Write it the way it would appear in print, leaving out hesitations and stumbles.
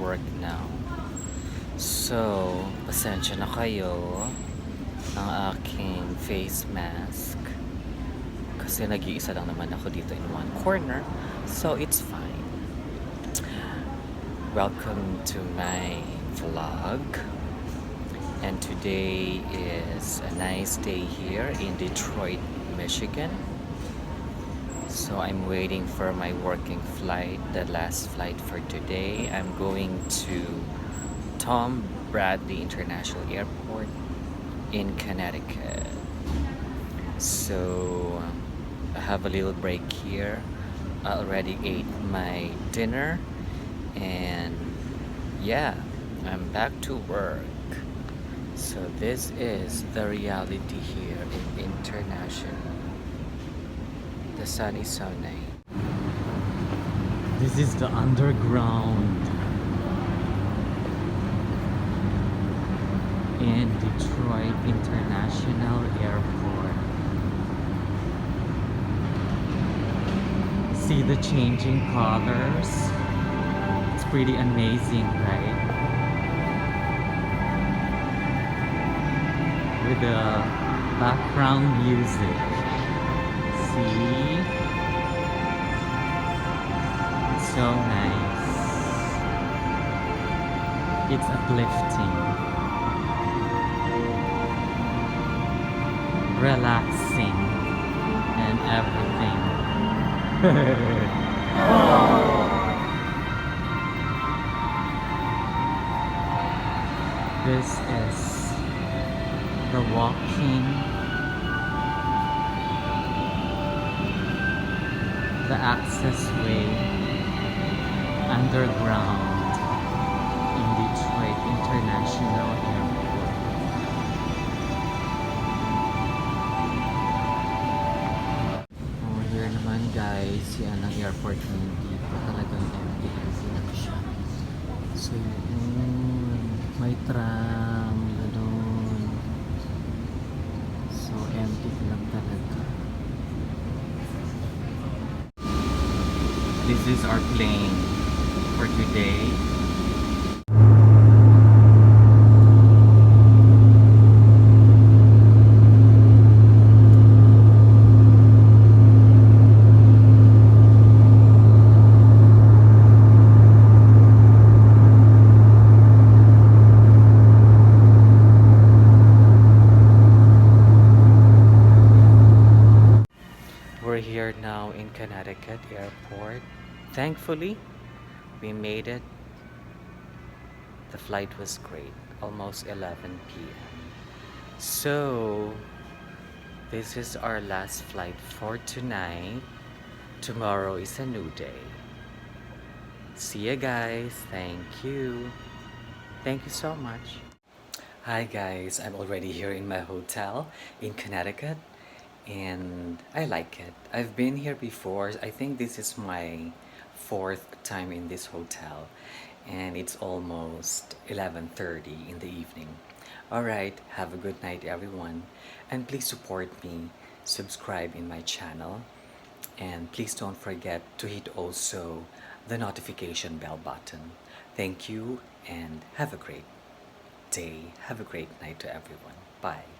work now. So, pasensya na kayo ang aking face mask. Kasi nag-iisa lang naman ako dito in one corner. So, it's fine. Welcome to my vlog. And today is a nice day here in Detroit, Michigan. So I'm waiting for my working flight, the last flight for today. I'm going to Tom Bradley International Airport in Connecticut. So I have a little break here. I already ate my dinner and yeah, I'm back to work. So this is the reality here in International. The sun is so nice. This is the underground in Detroit International Airport. See the changing colors? It's pretty amazing, right? With the background music. See? It's so nice. It's uplifting. Relaxing. And everything. This is the walking, the access way underground in Detroit International Airport. Oh, here naman guys, yan ang airport ngayon dito. Talagang empty na siya. So yun, may tram, gano'n. So empty lang talaga. This is our plane for today. We're here now in Connecticut Airport. Thankfully, we made it. The flight was great, almost 11 p.m. So, this is our last flight for tonight. Tomorrow is a new day. See ya guys. Thank you. Thank you so much. Hi guys, I'm already here in my hotel in Connecticut. And I like it. I've been here before. I think this is my fourth time in this hotel and it's almost 11:30 in the evening. All right, have a good night everyone, and please support me, subscribe in my channel, and please don't forget to hit also the notification bell button. Thank you and have a great day. Have a great night to everyone. Bye.